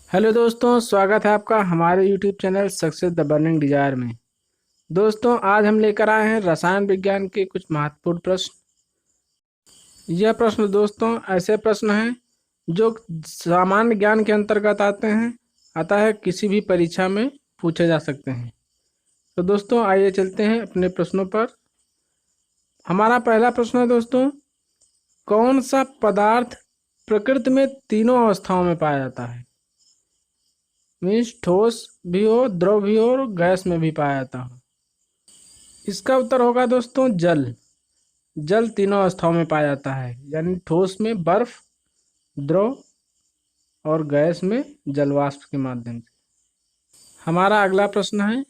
Hello दोस्तों, स्वागत है आपका हमारे YouTube channel success the burning desire में। दोस्तों, आज हम लेकर आए हैं रसायन विज्ञान के कुछ महत्वपूर्ण प्रश्न। यह प्रश्न दोस्तों ऐसे प्रश्न हैं जो सामान्य ज्ञान के अंतर्गत आते हैं, अतः किसी भी परीक्षा में पूछे जा सकते हैं। तो दोस्तों आइए चलते हैं अपने प्रश्नों पर। हमारा पहला प्रश्न है दोस्तों, कौन सा पदार्थ प्रकृति में तीनों अवस्थाओं में पाया जाता है? मीन्स ठोस भी हो, द्रव भी हो और गैस में भी पाया जाता हो। इसका उत्तर होगा दोस्तों जल। जल तीनों अवस्थाओं में पाया जाता है, यानी ठोस में बर्फ, द्रव और गैस में जलवाष्प के माध्यम से। हमारा अगला प्रश्न है,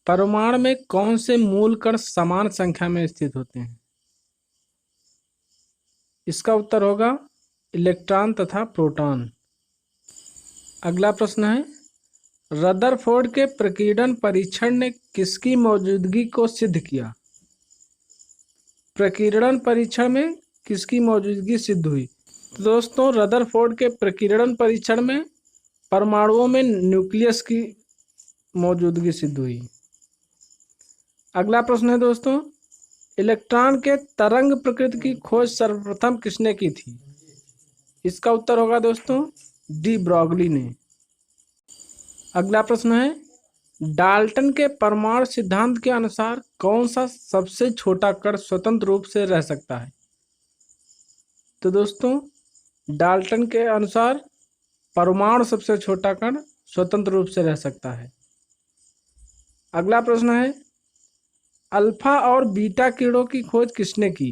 परमाणु में कौन से मूल कण समान संख्या में स्थित होते हैं? इसका उत्तर होगा इलेक्ट्रॉन तथा प्रोटॉन। अगला प्रश्न है, रदरफोर्ड के प्रकीर्णन परीक्षण ने किसकी मौजूदगी को सिद्ध किया? प्रकीर्णन परीक्षण में किसकी मौजूदगी सिद्ध हुई? तो दोस्तों रदरफोर्ड के प्रकीर्णन परीक्षण में परमाणुओं में न्यूक्लियस की मौजूदगी सिद्ध हुई। अगला प्रश्न है दोस्तों, इलेक्ट्रॉन के तरंग प्रकृति की खोज सर्वप्रथम किसने की थी? इसका उत्तर होगा दोस्तों डी ब्रॉगली ने। अगला प्रश्न है, डाल्टन के परमाणु सिद्धांत के अनुसार कौन सा सबसे छोटा कण स्वतंत्र रूप से रह सकता है? तो दोस्तों डाल्टन के अनुसार परमाणु सबसे छोटा कण स्वतंत्र रूप से रह सकता है। अगला प्रश्न है, अल्फा और बीटा किरणों की खोज किसने की?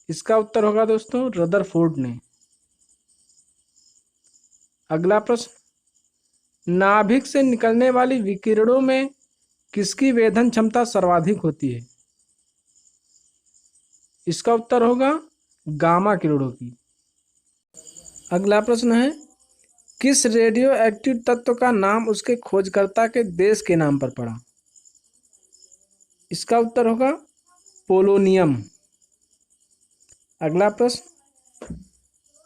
इसका उत्तर होगा दोस्तों रदरफोर्ड ने। अगला प्रश्न, नाभिक से निकलने वाली विकिरणों में किसकी वेधन क्षमता सर्वाधिक होती है? इसका उत्तर होगा गामा किरणों की। अगला प्रश्न है, किस रेडियो एक्टिव तत्व का नाम उसके खोजकर्ता के देश के नाम पर पड़ा? इसका उत्तर होगा पोलोनियम। अगला प्रश्न,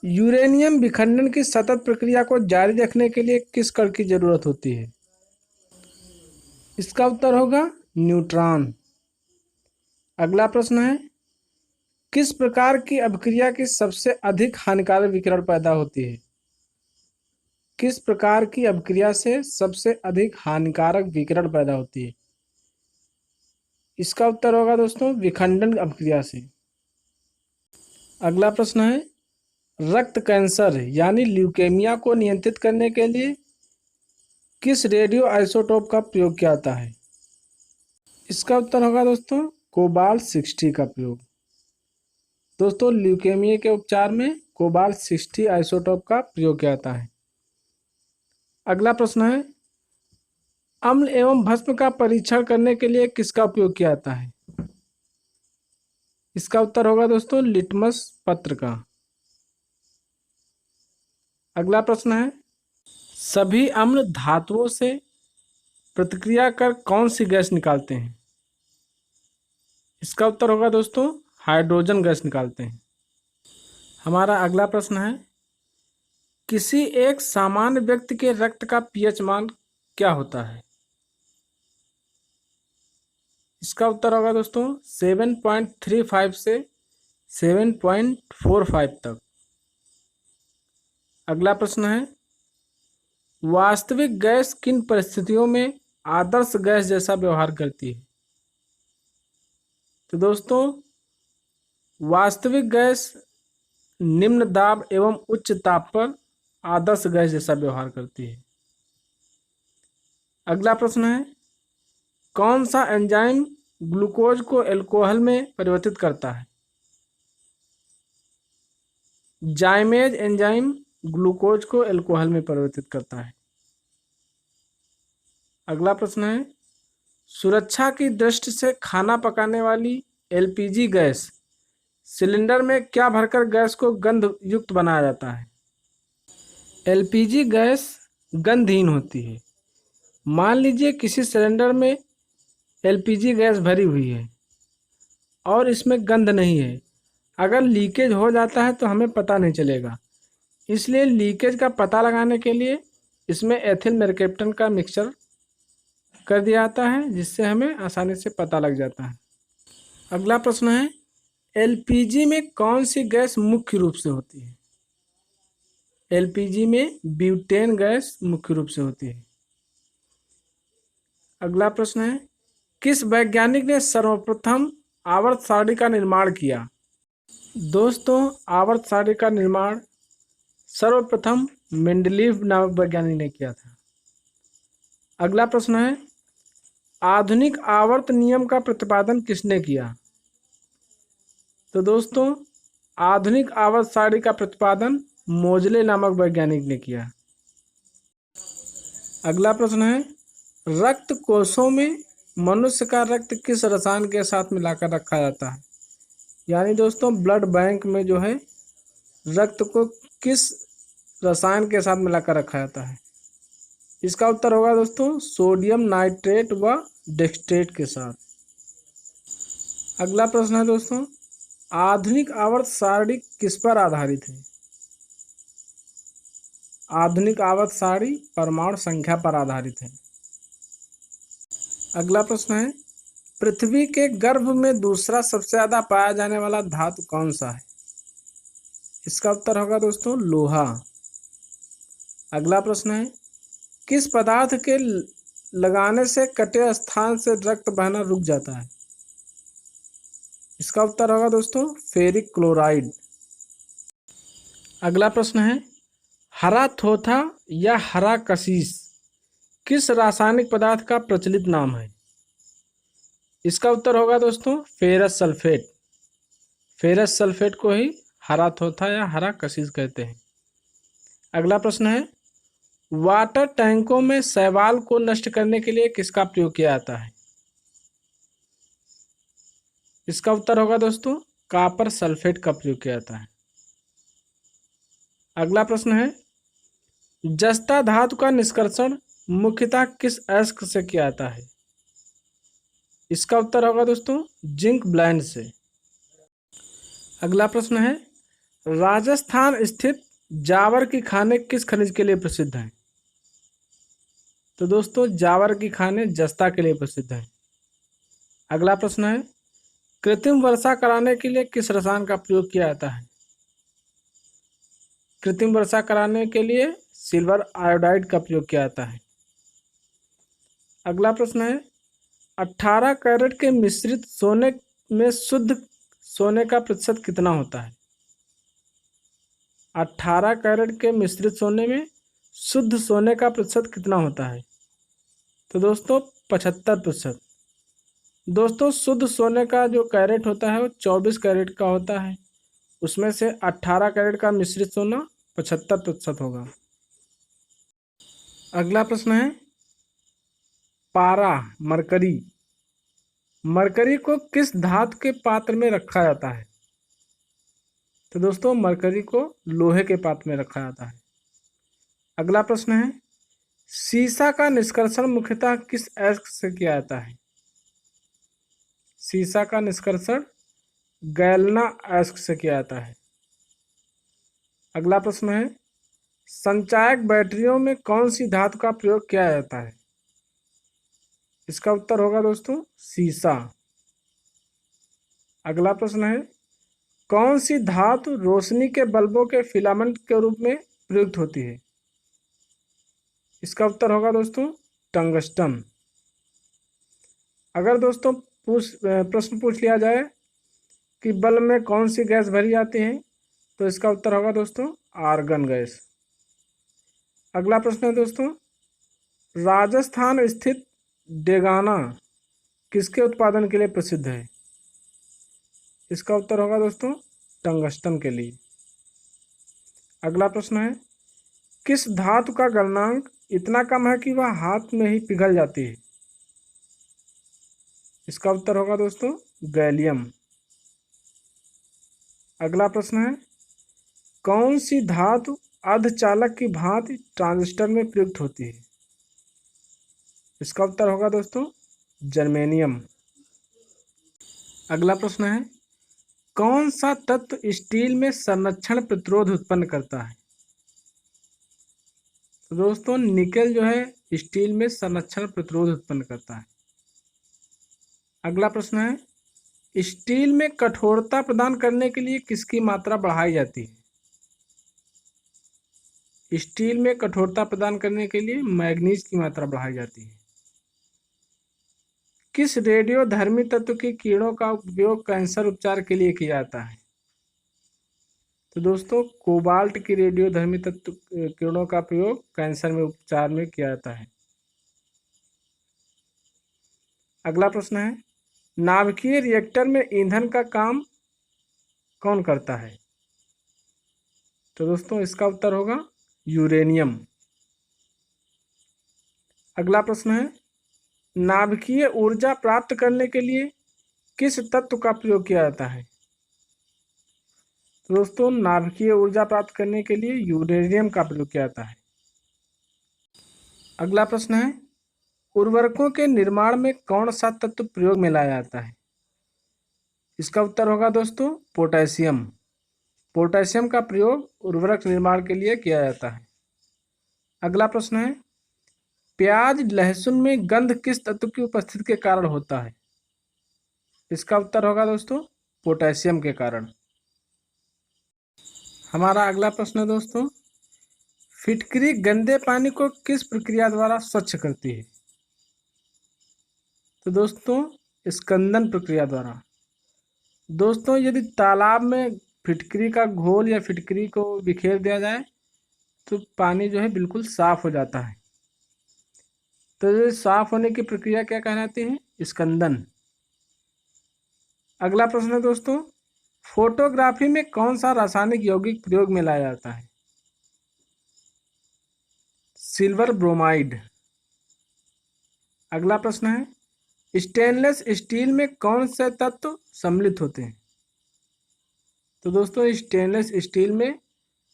यूरेनियम विखंडन की सतत प्रक्रिया को जारी रखने के लिए किस कण की जरूरत होती है? इसका उत्तर होगा न्यूट्रॉन। अगला प्रश्न है, किस प्रकार की अभिक्रिया की सबसे अधिक हानिकारक विकिरण पैदा होती है? किस प्रकार की अभिक्रिया से सबसे अधिक हानिकारक विकिरण पैदा होती है? इसका उत्तर होगा दोस्तों विखंडन अभिक्रिया से। अगला प्रश्न है, रक्त कैंसर यानी ल्यूकेमिया को नियंत्रित करने के लिए किस रेडियो आइसोटोप का प्रयोग किया जाता है? इसका उत्तर होगा दोस्तों कोबाल्ट 60 का प्रयोग। दोस्तों ल्यूकेमिया के उपचार में कोबाल्ट 60 आइसोटोप का प्रयोग किया जाता है। अगला प्रश्न है, अम्ल एवं भस्म का परीक्षण करने के लिए किसका उपयोग किया जाता है? इसका उत्तर होगा दोस्तों लिटमस पत्र का। अगला प्रश्न है, सभी अम्ल धातुओं से प्रतिक्रिया कर कौन सी गैस निकालते हैं? इसका उत्तर होगा दोस्तों हाइड्रोजन गैस निकालते हैं। हमारा अगला प्रश्न है, किसी एक सामान्य व्यक्ति के रक्त का पीएच मान क्या होता है? इसका उत्तर होगा दोस्तों 7.35 से 7.45 तक। अगला प्रश्न है, वास्तविक गैस किन परिस्थितियों में आदर्श गैस जैसा व्यवहार करती है? तो दोस्तों वास्तविक गैस निम्न दाब एवं उच्च ताप पर आदर्श गैस जैसा व्यवहार करती है। अगला प्रश्न है, कौन सा एंजाइम ग्लूकोज को अल्कोहल में परिवर्तित करता है? जाइमेज एंजाइम ग्लूकोज को अल्कोहल में परिवर्तित करता है। अगला प्रश्न है, सुरक्षा की दृष्टि से खाना पकाने वाली एलपीजी गैस सिलेंडर में क्या भरकर गैस को गंध युक्त बनाया जाता है? एलपीजी गैस गंधहीन होती है। मान लीजिए किसी सिलेंडर में एलपीजी गैस भरी हुई है और इसमें गंध नहीं है। अगर लीकेज हो जाता है तो हमें पता नहीं चलेगा, इसलिए लीकेज का पता लगाने के लिए इसमें एथिल मेरकैप्टन का मिक्सचर कर दिया जाता है, जिससे हमें आसानी से पता लग जाता है। अगला प्रश्न है, एलपीजी में कौन सी गैस मुख्य रूप से होती है? एलपीजी में ब्यूटेन गैस मुख्य रूप से होती है। अगला प्रश्न है, किस वैज्ञानिक ने सर्वप्रथम आवर्त सारणी का निर्माण किया? दोस्तों, आवर्त सारणी का निर्माण सर्वप्रथम मेंडलीव नामक वैज्ञानिक ने किया था। अगला प्रश्न है, आधुनिक आवर्त नियम का प्रतिपादन किसने किया? तो दोस्तों, आधुनिक आवर्त सारणी का प्रतिपादन मोजले नामक वैज्ञानिक ने किया। अगला प्रश्न है, रक्त कोशों में मनुष्य का रक्त किस रसायन के साथ मिलाकर रखा जाता है? यानी दोस्तों, ब्लड बैंक में जो है रक्त को किस रसायन के साथ मिलाकर रखा जाता है? इसका उत्तर होगा दोस्तों सोडियम नाइट्रेट व डेक्सट्रेट के साथ। अगला प्रश्न है दोस्तों, आधुनिक आवर्त सारणी किस पर आधारित है? आधुनिक आवर्त सारणी परमाणु संख्या पर आधारित है। अगला प्रश्न है, पृथ्वी के गर्भ में दूसरा सबसे ज्यादा पाया जाने वाला धातु कौन सा है? इसका उत्तर होगा दोस्तों लोहा। अगला प्रश्न है, किस पदार्थ के लगाने से कटे स्थान से रक्त बहना रुक जाता है? इसका उत्तर होगा दोस्तों फेरिक क्लोराइड। अगला प्रश्न है, हरा थोथा या हरा कशीस किस रासायनिक पदार्थ का प्रचलित नाम है? इसका उत्तर होगा दोस्तों फेरस सल्फेट। फेरस सल्फेट को ही हरा थोथा या हरा कशीस कहते हैं। अगला प्रश्न है, वाटर टैंकों में शैवाल को नष्ट करने के लिए किसका प्रयोग किया जाता है? इसका उत्तर होगा दोस्तों कॉपर सल्फेट का प्रयोग किया जाता है। अगला प्रश्न है, जस्ता धातु का निष्कर्षण मुख्यतः किस अयस्क से किया जाता है? इसका उत्तर होगा दोस्तों जिंक ब्लेंड से। अगला प्रश्न है, राजस्थान स्थित जावर की खानें किस खनिज के लिए प्रसिद्ध हैं? तो दोस्तों जावर की खानें जस्ता के लिए प्रसिद्ध हैं। अगला प्रश्न है, कृत्रिम वर्षा कराने के लिए किस रसायन का प्रयोग किया जाता है? कृत्रिम वर्षा कराने के लिए सिल्वर आयोडाइड का प्रयोग किया जाता है। अगला प्रश्न है, 18 कैरेट के मिश्रित सोने में शुद्ध सोने का प्रतिशत कितना होता है? 18 कैरेट के मिश्रित सोने में शुद्ध सोने का प्रतिशत कितना होता है? तो दोस्तों 75%। दोस्तों शुद्ध सोने का जो कैरेट होता है वो 24 कैरेट का होता है, उसमें से 18 कैरेट का मिश्रित सोना 75% होगा। अगला प्रश्न है, पारा मरकरी मरकरी को किस धातु के पात्र में रखा जाता है? तो दोस्तों मरकरी को लोहे के पात्र में रखा जाता है। अगला प्रश्न है, सीसा का निष्कर्षण मुख्यतः किस अयस्क से किया जाता है? सीसा का निष्कर्षण गैल्ना अयस्क से किया जाता है। अगला प्रश्न है, संचायक बैटरियों में कौन सी धातु का प्रयोग किया जाता है? इसका उत्तर होगा दोस्तों सीसा। अगला प्रश्न है, कौन सी धातु रोशनी के बल्बों के फिलामेंट के रूप में प्रयुक्त होती है? इसका उत्तर होगा दोस्तों टंगस्टन। अगर दोस्तों प्रश्न पूछ लिया जाए कि बल्ब में कौन सी गैस भरी जाती है, तो इसका उत्तर होगा दोस्तों आर्गन गैस। अगला प्रश्न है दोस्तों, राजस्थान स्थित डेगाना किसके उत्पादन के लिए प्रसिद्ध है? इसका उत्तर होगा दोस्तों टंगस्टन के लिए। अगला प्रश्न है, किस धातु का गलनांक इतना कम है कि वह हाथ में ही पिघल जाती है? इसका उत्तर होगा दोस्तों गैलियम। अगला प्रश्न है, कौन सी धातु अर्धचालक की भांति ट्रांजिस्टर में प्रयुक्त होती है? इसका उत्तर होगा दोस्तों जर्मेनियम। अगला प्रश्न है, कौन सा तत्व स्टील में संरक्षण प्रतिरोध उत्पन्न करता है? तो दोस्तों निकेल जो है स्टील में संरक्षण प्रतिरोध उत्पन्न करता है। अगला प्रश्न है, स्टील में कठोरता प्रदान करने के लिए किसकी मात्रा बढ़ाई जाती है? स्टील में कठोरता प्रदान करने के लिए मैग्नीज की मात्रा बढ़ाई जाती है। किस रेडियोधर्मी तत्व के किरणों का उपयोग कैंसर उपचार के लिए किया जाता है? तो दोस्तों कोबाल्ट की रेडियोधर्मी तत्व किरणों का प्रयोग कैंसर में उपचार में किया जाता है। अगला प्रश्न है, नाभिकीय रिएक्टर में ईंधन का काम कौन करता है? तो दोस्तों इसका उत्तर होगा यूरेनियम। अगला प्रश्न है, नाभिकीय ऊर्जा प्राप्त करने के लिए किस तत्व का प्रयोग किया जाता है? तो दोस्तों नाभिकीय ऊर्जा प्राप्त करने के लिए यूरेनियम का प्रयोग किया जाता है। अगला प्रश्न है, उर्वरकों के निर्माण में कौन सा तत्व प्रयोग में लाया जाता है? इसका उत्तर होगा दोस्तों पोटेशियम। पोटेशियम का प्रयोग उर्वरक निर्माण के लिए किया जाता है। अगला प्रश्न है, प्याज लहसुन में गंध किस तत्व की उपस्थिति के कारण होता है? इसका उत्तर होगा दोस्तों पोटेशियम के कारण। हमारा अगला प्रश्न है दोस्तों, फिटकरी गंदे पानी को किस प्रक्रिया द्वारा स्वच्छ करती है? तो दोस्तों स्कंदन प्रक्रिया द्वारा। दोस्तों यदि तालाब में फिटकरी का घोल या फिटकरी को बिखेर दिया जाए तो पानी जो है बिल्कुल साफ हो जाता है। तो ये साफ होने की प्रक्रिया क्या कहलाती है? स्कंदन। अगला प्रश्न है दोस्तों, फोटोग्राफी में कौन सा रासायनिक यौगिक प्रयोग में लाया जाता है? Silver bromide. अगला प्रश्न है, स्टेनलेस स्टील में कौन से तत्व सम्मिलित होते हैं? तो दोस्तों स्टेनलेस स्टील में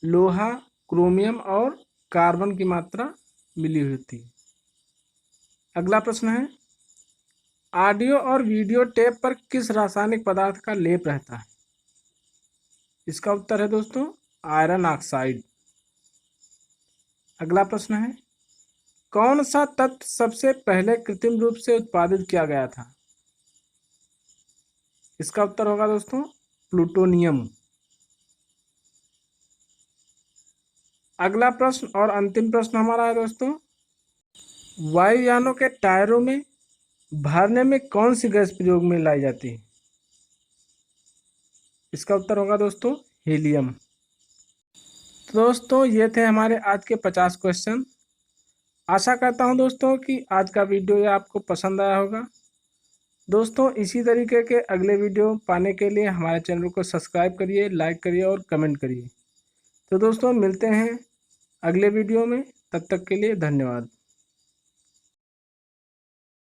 लोहा, क्रोमियम और कार्बन की मात्रा मिली हुई होती है। अगला प्रश्न है, ऑडियो और वीडियो टेप पर किस रासायनिक पदार्थ का लेप रहता है? इसका उत्तर है दोस्तों आयरन ऑक्साइड। अगला प्रश्न है, कौन सा तत्व सबसे पहले कृत्रिम रूप से उत्पादित किया गया था? इसका उत्तर होगा दोस्तों प्लूटोनियम। अगला प्रश्न और अंतिम प्रश्न हमारा है दोस्तों, वायुयानों के टायरों में भरने में कौन सी गैस प्रयोग में लाई जाती है? इसका उत्तर होगा दोस्तों हीलियम। तो दोस्तों ये थे हमारे आज के 50 क्वेश्चन। आशा करता हूँ दोस्तों कि आज का वीडियो ये आपको पसंद आया होगा। दोस्तों इसी तरीके के अगले वीडियो पाने के लिए हमारे चैनल को सब्सक्राइब करिए, लाइक करिए और कमेंट करिए। तो दोस्तों मिलते हैं अगले वीडियो में, तब तक के लिए धन्यवाद।